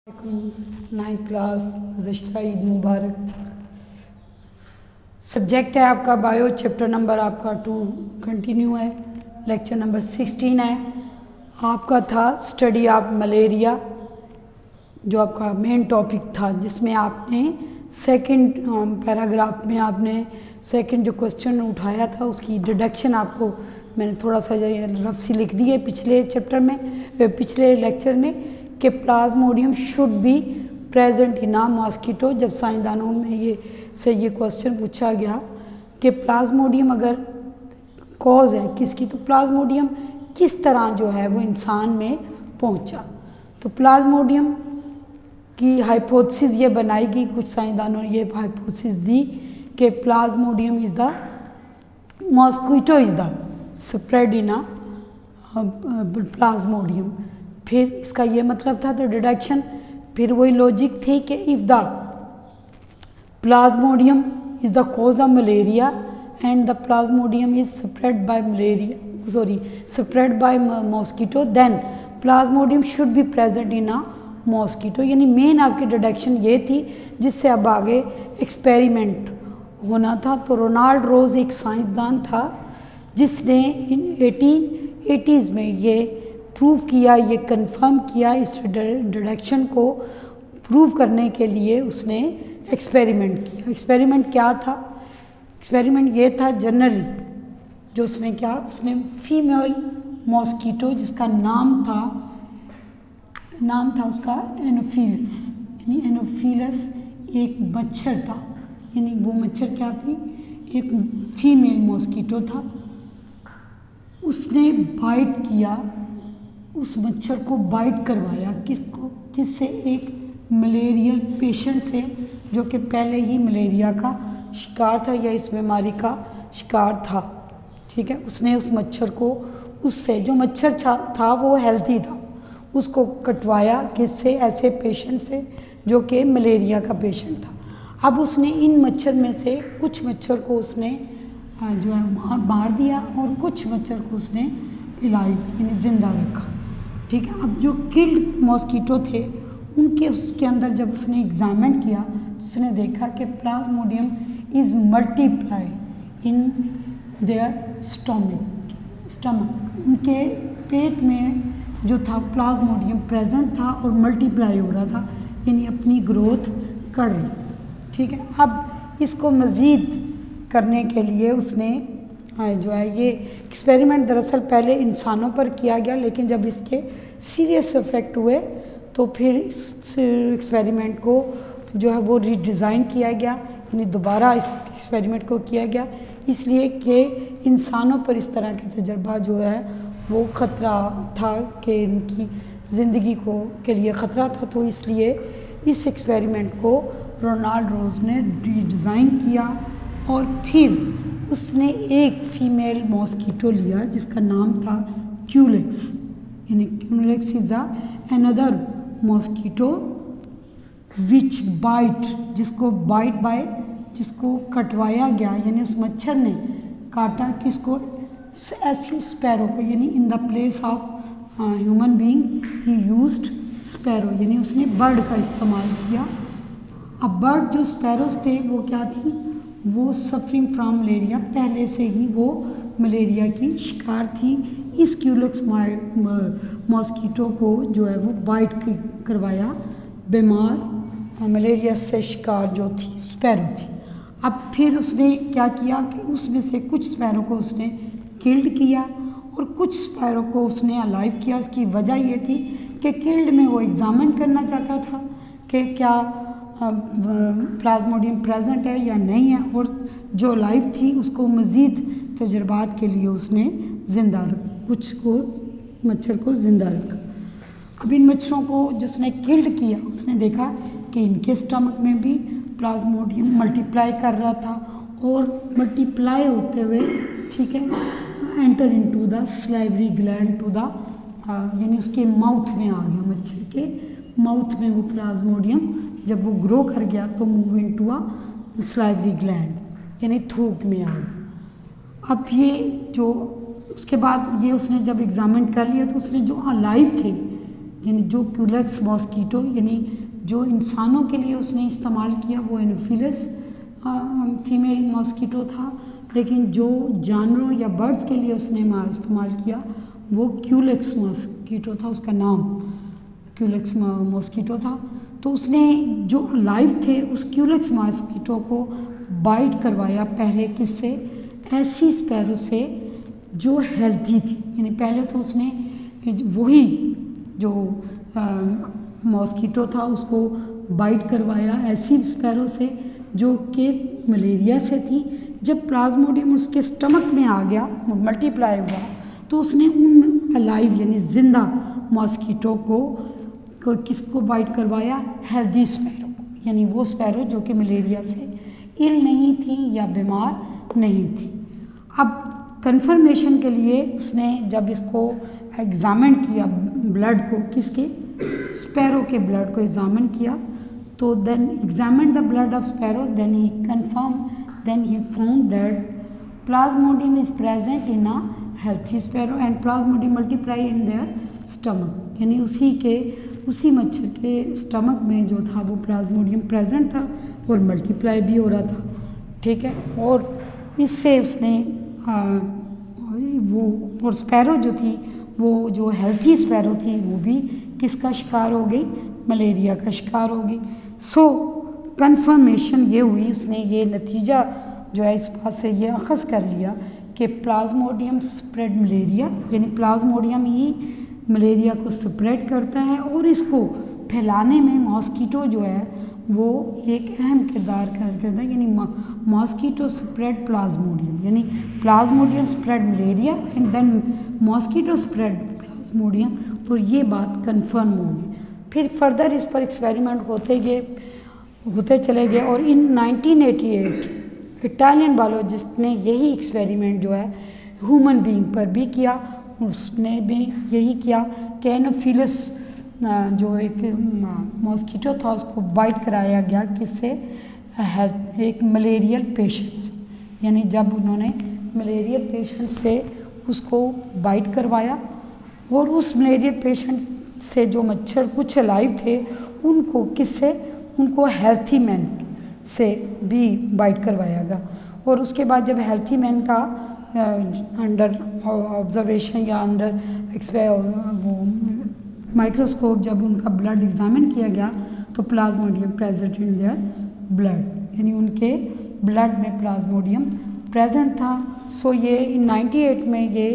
Ninth class गुज़श्ता Eid मुबारक। Subject है आपका bio, chapter number आपका 2 कंटिन्यू है, लेक्चर नंबर 16 है। आपका था स्टडी ऑफ मलेरिया, जो आपका मेन टॉपिक था, जिसमें आपने सेकंड पैराग्राफ में आपने सेकंड जो क्वेश्चन उठाया था उसकी डिडक्शन आपको मैंने थोड़ा सा रफ सी लिख दी है पिछले चैप्टर में, पिछले लेक्चर में, कि Plasmodium should be present in a mosquito. जब साइंसदानों में ये क्वेश्चन पूछा गया कि प्लाज्मोडियम अगर कॉज है किसकी, तो प्लाज्मोडियम किस तरह जो है वो इंसान में पहुंचा। तो प्लाज्मोडियम की हाइपोथेसिस ये बनाएगी, कुछ साइंसदानों ने ये हाइपोथेसिस दी कि plasmodium is the mosquito is the spread in a Plasmodium. फिर इसका ये मतलब था तो डिडक्शन, फिर वही लॉजिक थी कि if the plasmodium is the cause of malaria and the plasmodium is spread by mosquito, then plasmodium should be present in a mosquito. यानी मेन आपकी डिडक्शन ये थी, जिससे अब आगे एक्सपेरिमेंट होना था। तो रोनाल्ड रोज एक साइंसदान था जिसने इन 1880s में ये प्रूव किया, ये कंफर्म किया। इस डिडक्शन को प्रूव करने के लिए उसने एक्सपेरिमेंट किया। एक्सपेरिमेंट क्या था? एक्सपेरिमेंट ये था जनरली जो उसने किया, उसने फीमेल मॉस्किटो जिसका नाम था उसका एनोफिलस, यानी एनोफिलस एक मच्छर था, यानी वो मच्छर क्या थी, एक फीमेल मॉस्किटो था। उसने बाइट किया, उस मच्छर को बाइट करवाया, किससे? एक मलेरियल पेशेंट से, जो कि पहले ही मलेरिया का शिकार था या इस बीमारी का शिकार था। ठीक है, उसने उस मच्छर को, उससे जो मच्छर था वो हेल्थी था, उसको कटवाया, किससे? ऐसे पेशेंट से जो कि मलेरिया का पेशेंट था। अब उसने इन मच्छर में से कुछ मच्छर को उसने जो है मार दिया और कुछ मच्छर को उसने इलाइव यानी जिंदा रखा। ठीक है, अब जो किल्ड मॉस्किटो थे उसके अंदर जब उसने एग्जामिन किया तो उसने देखा कि plasmodium is multiply in their stomach. उनके पेट में जो था प्लाज्मोडियम प्रेजेंट था और मल्टीप्लाई हो रहा था, यानी अपनी ग्रोथ कर रही थी। ठीक है, अब इसको मज़ीद करने के लिए उसने जो है ये एक्सपेरिमेंट दरअसल पहले इंसानों पर किया गया, लेकिन जब इसके सीरियस इफ़ेक्ट हुए तो फिर इस एक्सपेरिमेंट को जो है वो रीडिज़ाइन किया गया, यानी दोबारा इस एक्सपेरिमेंट को किया गया, इसलिए कि इंसानों पर इस तरह के तजर्बा जो है वो ख़तरा था कि इनकी ज़िंदगी के लिए ख़तरा था। तो इसलिए इस एक्सपेरिमेंट को रोनाल्ड रोज ने रीडिज़ाइन किया और फिर उसने एक फीमेल मॉस्किटो लिया जिसका नाम था क्यूलेक्स, यानी culex is another mosquito which bite, जिसको कटवाया गया, यानी उस मच्छर ने काटा किसको? ऐसी स्पैरो को, यानी in the place of human being he used sparrow, यानी उसने बर्ड का इस्तेमाल किया। अब बर्ड जो स्पैरोस थे वो क्या थी? वो सफरिंग फ्रॉम मलेरिया, पहले से ही वो मलेरिया की शिकार थी। इस क्यूलेक्स मॉस्किटो को जो है वो बाइट करवाया, बीमार मलेरिया से शिकार जो थी स्पैरो थी। अब फिर उसने क्या किया कि उसमें से कुछ स्पैरो को उसने किल्ड किया और कुछ स्पैरो को उसने अलाइव किया। इसकी वजह ये थी कि किल्ड में वो एग्जामिन करना चाहता था कि क्या प्लाज्मोडियम प्रेजेंट है या नहीं है, और जो लाइव थी उसको मज़ीद तजर्बात के लिए उसने मच्छर को ज़िंदा रखा। अब इन मच्छरों को जिसने किल्ड किया उसने देखा कि इनके स्टमक में भी प्लाज्मोडियम मल्टीप्लाई कर रहा था और मल्टीप्लाई होते हुए, ठीक है, enter into the salivary gland to the, यानी उसके माउथ में आ गया, मच्छर के माउथ में वो प्लाज्मोडियम जब वो ग्रो कर गया तो move into a salivary gland, यानी थूक में आ गया। अब ये जो उसके बाद ये उसने जब एग्जामिन कर लिया तो उसने जो अलाइव थे यानी जो क्यूलेक्स मॉस्कीटो यानी जो इंसानों के लिए उसने इस्तेमाल किया वो एनोफिलस फीमेल मॉस्कीटो था, लेकिन जो जानवरों या बर्ड्स के लिए उसने इस्तेमाल किया वो क्यूलेक्स मॉस्कीटो था, उसका नाम क्यूलेक्स मॉस्कीटो था। तो उसने जो लाइव थे उस क्यूलेक्स मॉस्कीटो को बाइट करवाया पहले किससे, ऐसी स्पैरो से जो हेल्थी थी। यानी पहले तो उसने वही जो मॉस्कीटो था उसको बाइट करवाया ऐसी स्पैरो से जो कि मलेरिया से थी। जब प्लाज्मोडियम उसके स्टमक में आ गया, मल्टीप्लाई हुआ, तो उसने उन अलाइव यानी जिंदा मॉस्कीटो को किसको बाइट करवाया, हेल्दी स्पैरो को, यानी वो स्पैरो जो कि मलेरिया से इल नहीं थी या बीमार नहीं थी। अब कंफर्मेशन के लिए उसने जब इसको एग्जामिन किया ब्लड को, किसके, स्पैरो के ब्लड को एग्जामिन किया, तो then examine the blood of sparrow, then ही कंफर्म, देन ही found that plasmodium is present in a healthy sparrow and plasmodium multiply in their stomach. यानी उसी मच्छर के स्टमक में जो था वो प्लाज्मोडियम प्रेजेंट था और मल्टीप्लाई भी हो रहा था, ठीक है। और इससे उसने वो और स्पैरो जो थी वो जो हेल्थी स्पैरो थी वो भी किसका शिकार हो गई, मलेरिया का शिकार हो गई। सो कंफर्मेशन ये हुई, उसने ये नतीजा जो है इस बात से ये अखज़ कर लिया कि प्लाज्मोडियम स्प्रेड मलेरिया, यानी प्लाज्मोडियम ही मलेरिया को स्प्रेड करता है और इसको फैलाने में मॉस्कीटो जो है वो एक अहम किरदार करता है। यानी मॉस्कीटो स्प्रेड प्लाज्मोडियम, यानी plasmodium spread malaria and then mosquito spread plasmodium, और ये बात कंफर्म होगी। फिर फर्दर इस पर एक्सपेरिमेंट होते चले गए और इन 1988 इटालियन बायोलॉजिस्ट ने यही एक्सपेरिमेंट जो है ह्यूमन बीइंग पर भी किया। उसने भी यही किया कि एनोफिलस जो एक मॉस्कीटो था उसको बाइट कराया गया किससे, एक मलेरियल पेशेंट से। यानी जब उन्होंने मलेरियल पेशेंट से उसको बाइट करवाया और उस मलेरियल पेशेंट से जो मच्छर कुछ अलाइव थे उनको किससे, उनको हेल्थी मैन से भी बाइट करवाया गया। और उसके बाद जब हेल्थी मैन का अंडर ऑब्जर्वेशन या अंडर वो माइक्रोस्कोप जब उनका ब्लड एग्जामिन किया गया तो Plasmodium present in their blood, यानी उनके ब्लड में प्लाज्मोडियम प्रेजेंट था। सो ये 98 में ये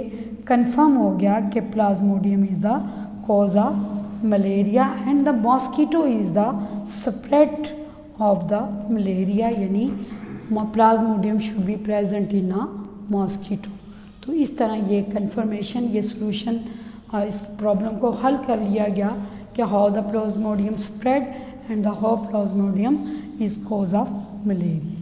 कंफर्म हो गया कि plasmodium is the cause of malaria and the mosquito is the spread of the malaria, यानी plasmodium should be present in a mosquito. तो इस तरह ये कंफर्मेशन, ये सोल्यूशन इस प्रॉब्लम को हल कर लिया गया कि how the Plasmodium spread and the how Plasmodium is cause of malaria.